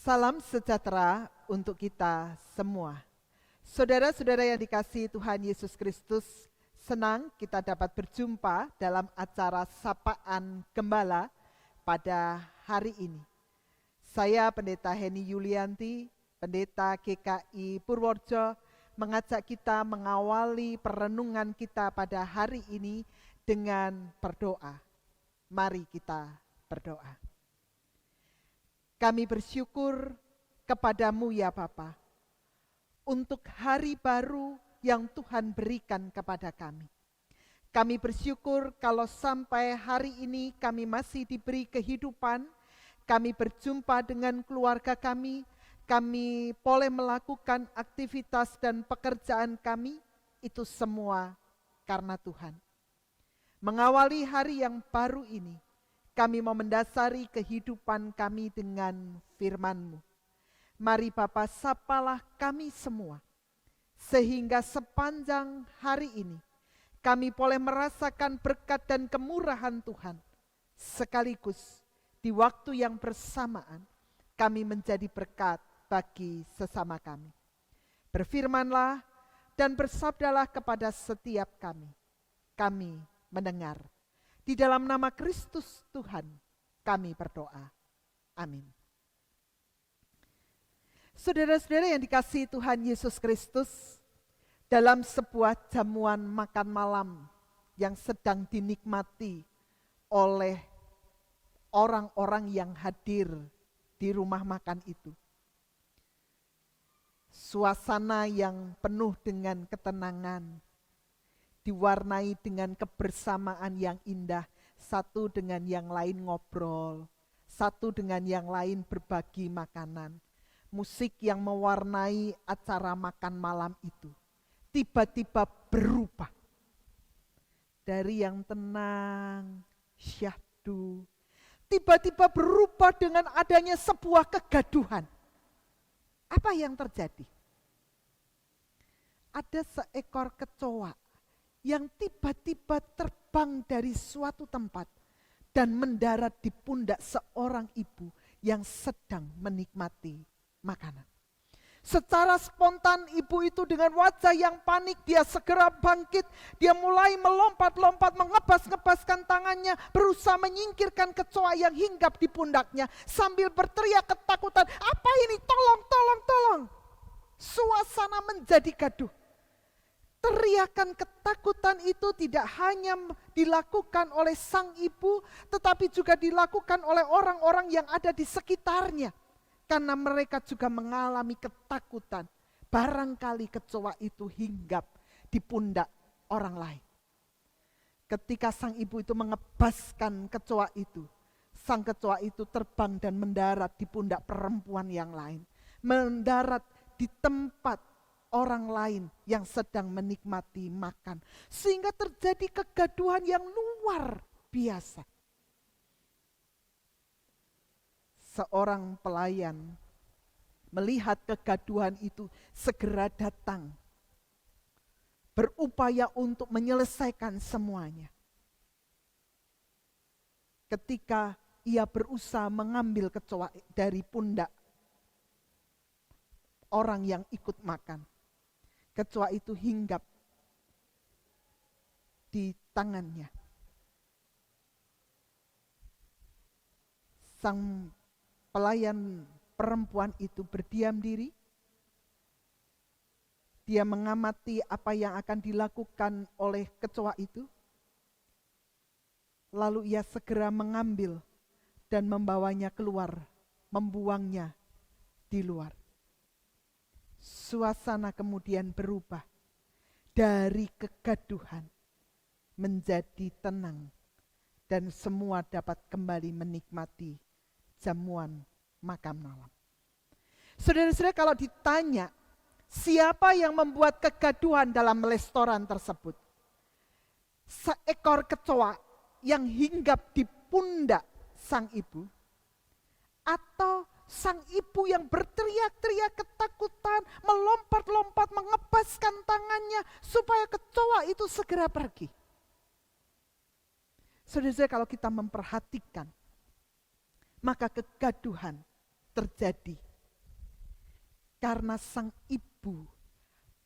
Salam sejahtera untuk kita semua. Saudara-saudara yang dikasihi Tuhan Yesus Kristus, senang kita dapat berjumpa dalam acara Sapaan Gembala pada hari ini. Saya Pendeta Heni Yulianti, Pendeta GKI Purworejo, mengajak kita mengawali perenungan kita pada hari ini dengan berdoa. Mari kita berdoa. Kami bersyukur kepadamu ya Bapa, untuk hari baru yang Tuhan berikan kepada kami. Kami bersyukur kalau sampai hari ini kami masih diberi kehidupan, kami berjumpa dengan keluarga kami boleh melakukan aktivitas dan pekerjaan kami, itu semua karena Tuhan. Mengawali hari yang baru ini, kami mau mendasari kehidupan kami dengan firman-Mu. Mari Bapa, sapalah kami semua, sehingga sepanjang hari ini kami boleh merasakan berkat dan kemurahan Tuhan. Sekaligus di waktu yang bersamaan kami menjadi berkat bagi sesama kami. Berfirmanlah dan bersabdalah kepada setiap kami. Kami mendengar. Di dalam nama Kristus Tuhan kami berdoa. Amin. Saudara-saudara yang dikasihi Tuhan Yesus Kristus, dalam sebuah jamuan makan malam yang sedang dinikmati oleh orang-orang yang hadir di rumah makan itu, suasana yang penuh dengan ketenangan, diwarnai dengan kebersamaan yang indah, satu dengan yang lain ngobrol, satu dengan yang lain berbagi makanan. Musik yang mewarnai acara makan malam itu tiba-tiba berubah dari yang tenang, syahdu, tiba-tiba berubah dengan adanya sebuah kegaduhan. Apa yang terjadi? Ada seekor kecoa yang tiba-tiba terbang dari suatu tempat dan mendarat di pundak seorang ibu yang sedang menikmati makanan. Secara spontan ibu itu dengan wajah yang panik, dia segera bangkit, dia mulai melompat-lompat, mengebas-ngebaskan tangannya, berusaha menyingkirkan kecoa yang hinggap di pundaknya, sambil berteriak ketakutan, "Apa ini? Tolong, tolong, tolong!" Suasana menjadi gaduh. Teriakan ketakutan itu tidak hanya dilakukan oleh sang ibu, tetapi juga dilakukan oleh orang-orang yang ada di sekitarnya. Karena mereka juga mengalami ketakutan. Barangkali kecoa itu hinggap di pundak orang lain. Ketika sang ibu itu mengebaskan kecoa itu, sang kecoa itu terbang dan mendarat di pundak perempuan yang lain. Mendarat di tempat orang lain yang sedang menikmati makan. Sehingga terjadi kegaduhan yang luar biasa. Seorang pelayan melihat kegaduhan itu segera datang. Berupaya untuk menyelesaikan semuanya. Ketika ia berusaha mengambil kecoa dari pundak orang yang ikut makan, kecoa itu hinggap di tangannya. Sang pelayan perempuan itu berdiam diri. Dia mengamati apa yang akan dilakukan oleh kecoa itu. Lalu ia segera mengambil dan membawanya keluar, membuangnya di luar. Suasana kemudian berubah dari kegaduhan menjadi tenang dan semua dapat kembali menikmati jamuan makan malam. Saudara-saudara, kalau ditanya siapa yang membuat kegaduhan dalam restoran tersebut? Seekor kecoa yang hinggap di pundak sang ibu, atau sang ibu yang berteriak-teriak ketakutan, melompat-lompat, mengebaskan tangannya supaya kecoa itu segera pergi. Saudara-saudara, kalau kita memperhatikan, maka kegaduhan terjadi Karena sang ibu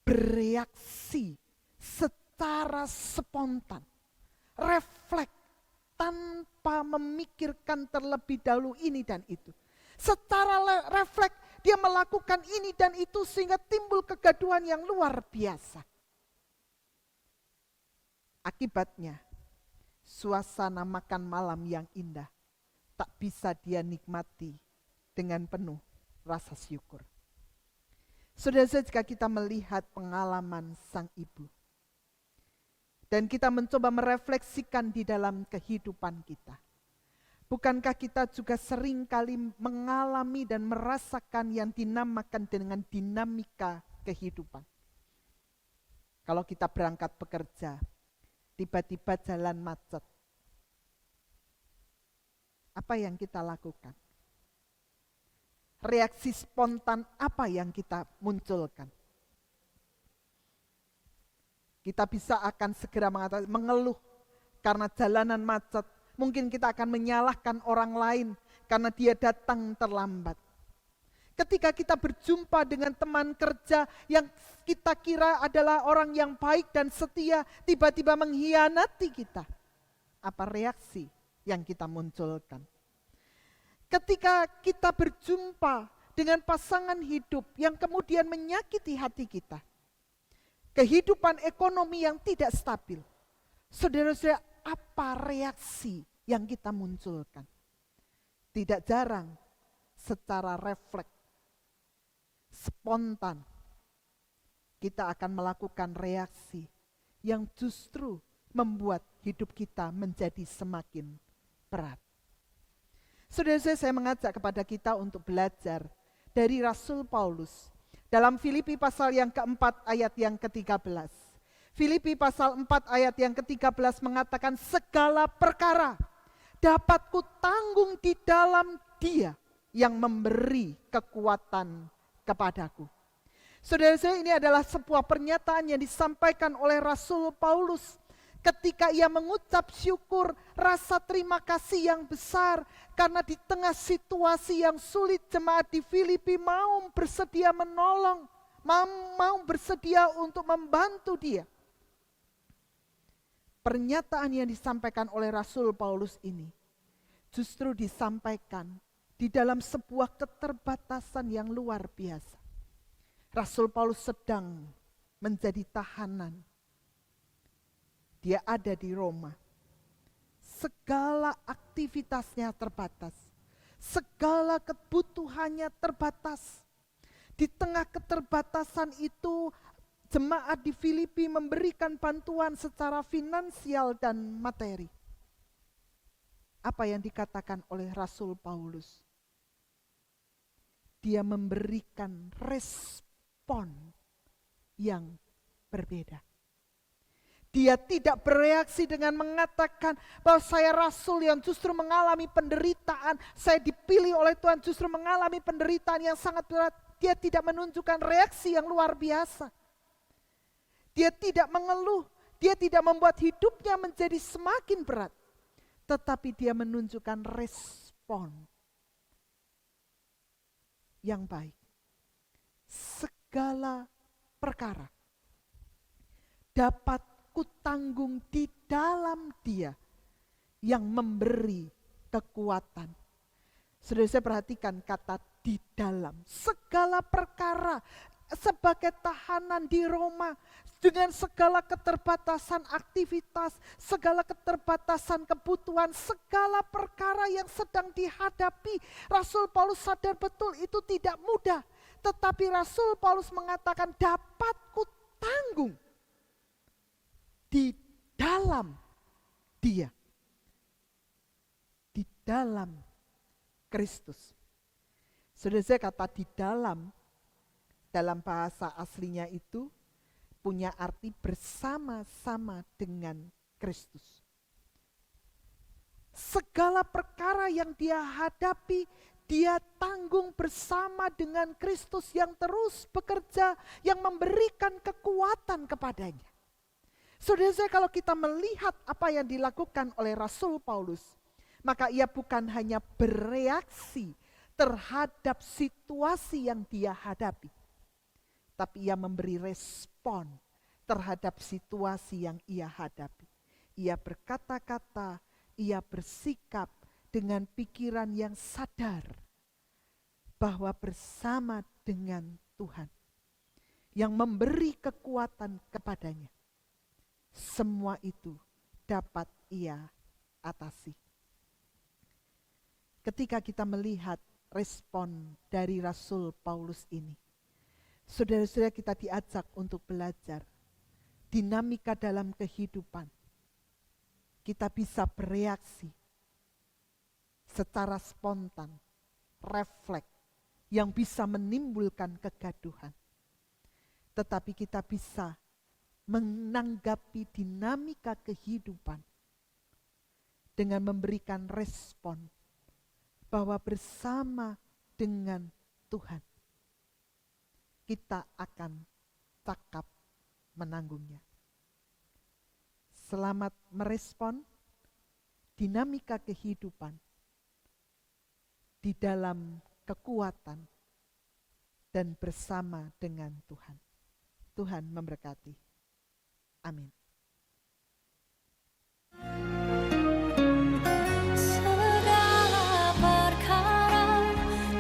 bereaksi secara spontan, refleks, tanpa memikirkan terlebih dahulu ini dan itu. Secara refleks dia melakukan ini dan itu sehingga timbul kegaduhan yang luar biasa. Akibatnya, suasana makan malam yang indah tak bisa dia nikmati dengan penuh rasa syukur. Saudara, jika kita melihat pengalaman sang ibu, dan kita mencoba merefleksikan di dalam kehidupan kita, bukankah kita juga sering kali mengalami dan merasakan yang dinamakan dengan dinamika kehidupan? Kalau kita berangkat bekerja, tiba-tiba jalan macet. Apa yang kita lakukan? Reaksi spontan apa yang kita munculkan? Kita bisa akan segera mengatakan, mengeluh karena jalanan macet. Mungkin kita akan menyalahkan orang lain karena dia datang terlambat. Ketika kita berjumpa dengan teman kerja yang kita kira adalah orang yang baik dan setia, tiba-tiba mengkhianati kita. Apa reaksi yang kita munculkan? Ketika kita berjumpa dengan pasangan hidup yang kemudian menyakiti hati kita, kehidupan ekonomi yang tidak stabil, saudara-saudara, apa reaksi yang kita munculkan? Tidak jarang secara refleks, spontan, kita akan melakukan reaksi yang justru membuat hidup kita menjadi semakin berat. Saudara, saya mengajak kepada kita untuk belajar dari Rasul Paulus dalam Filipi pasal yang keempat ayat yang ke-13. Filipi pasal 4 ayat yang ke-13 mengatakan, segala perkara dapat kutanggung di dalam Dia yang memberi kekuatan kepadaku. Saudara, ini adalah sebuah pernyataan yang disampaikan oleh Rasul Paulus ketika ia mengucap syukur, rasa terima kasih yang besar karena di tengah situasi yang sulit jemaat di Filipi mau bersedia menolong, mau bersedia untuk membantu dia. Pernyataan yang disampaikan oleh Rasul Paulus ini justru disampaikan di dalam sebuah keterbatasan yang luar biasa. Rasul Paulus sedang menjadi tahanan. Dia ada di Roma. Segala aktivitasnya terbatas. Segala kebutuhannya terbatas. Di tengah keterbatasan itu, jemaat di Filipi memberikan bantuan secara finansial dan materi. Apa yang dikatakan oleh Rasul Paulus? Dia memberikan respon yang berbeda. Dia tidak bereaksi dengan mengatakan bahwa saya rasul yang justru mengalami penderitaan. Saya dipilih oleh Tuhan justru mengalami penderitaan yang sangat berat. Dia tidak menunjukkan reaksi yang luar biasa. Dia tidak mengeluh. Dia tidak membuat hidupnya menjadi semakin berat. Tetapi dia menunjukkan respon yang baik. Segala perkara dapat kutanggung di dalam Dia yang memberi kekuatan. Saudara, saya perhatikan kata di dalam. Segala perkara, sebagai tahanan di Roma, dengan segala keterbatasan aktivitas, segala keterbatasan kebutuhan, segala perkara yang sedang dihadapi, Rasul Paulus sadar betul itu tidak mudah. Tetapi Rasul Paulus mengatakan dapat kutanggung di dalam Dia, di dalam Kristus. Saudara, saya kata di dalam bahasa aslinya itu punya arti bersama-sama dengan Kristus. Segala perkara yang dia hadapi, dia tanggung bersama dengan Kristus yang terus bekerja, yang memberikan kekuatan kepadanya. Saudara, kalau kita melihat apa yang dilakukan oleh Rasul Paulus, maka ia bukan hanya bereaksi terhadap situasi yang dia hadapi. tapi ia memberi respon terhadap situasi yang ia hadapi. Ia berkata-kata, ia bersikap dengan pikiran yang sadar bahwa bersama dengan Tuhan yang memberi kekuatan kepadanya, semua itu dapat ia atasi. Ketika kita melihat respon dari Rasul Paulus ini, saudara-saudara, kita diajak untuk belajar dinamika dalam kehidupan. Kita bisa bereaksi secara spontan, refleks, yang bisa menimbulkan kegaduhan. Tetapi kita bisa menanggapi dinamika kehidupan dengan memberikan respon bahwa bersama dengan Tuhan kita akan cakap menanggungnya. Selamat merespon dinamika kehidupan di dalam kekuatan dan bersama dengan Tuhan. Tuhan memberkati. Amin. Segala perkara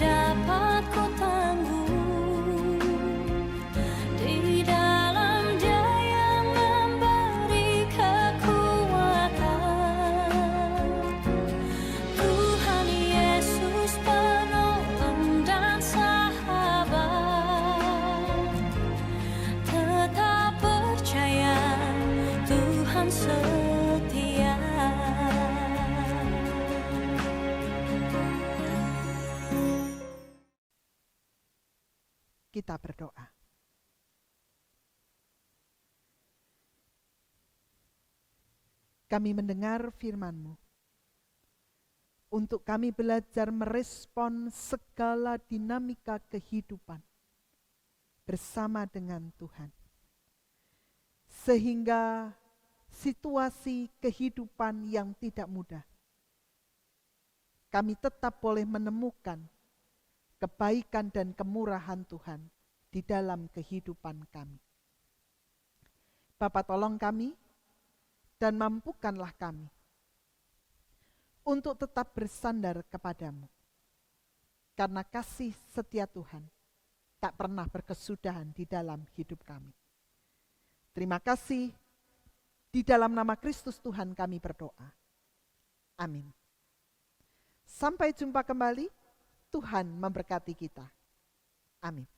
dapat ku tanggung di dalam Dia yang memberi kekuatan. Tuhan Yesus penolong dan sahabat, tetap percaya Tuhan setia. Kita berdoa. Kami mendengar firman-Mu. Untuk kami belajar merespon segala dinamika kehidupan bersama dengan Tuhan. Sehingga situasi kehidupan yang tidak mudah, kami tetap boleh menemukan kebaikan dan kemurahan Tuhan di dalam kehidupan kami. Bapa, tolong kami dan mampukanlah kami untuk tetap bersandar kepadamu. Karena kasih setia Tuhan tak pernah berkesudahan di dalam hidup kami. Terima kasih, di dalam nama Kristus Tuhan kami berdoa. Amin. Sampai jumpa kembali. Tuhan memberkati kita. Amin.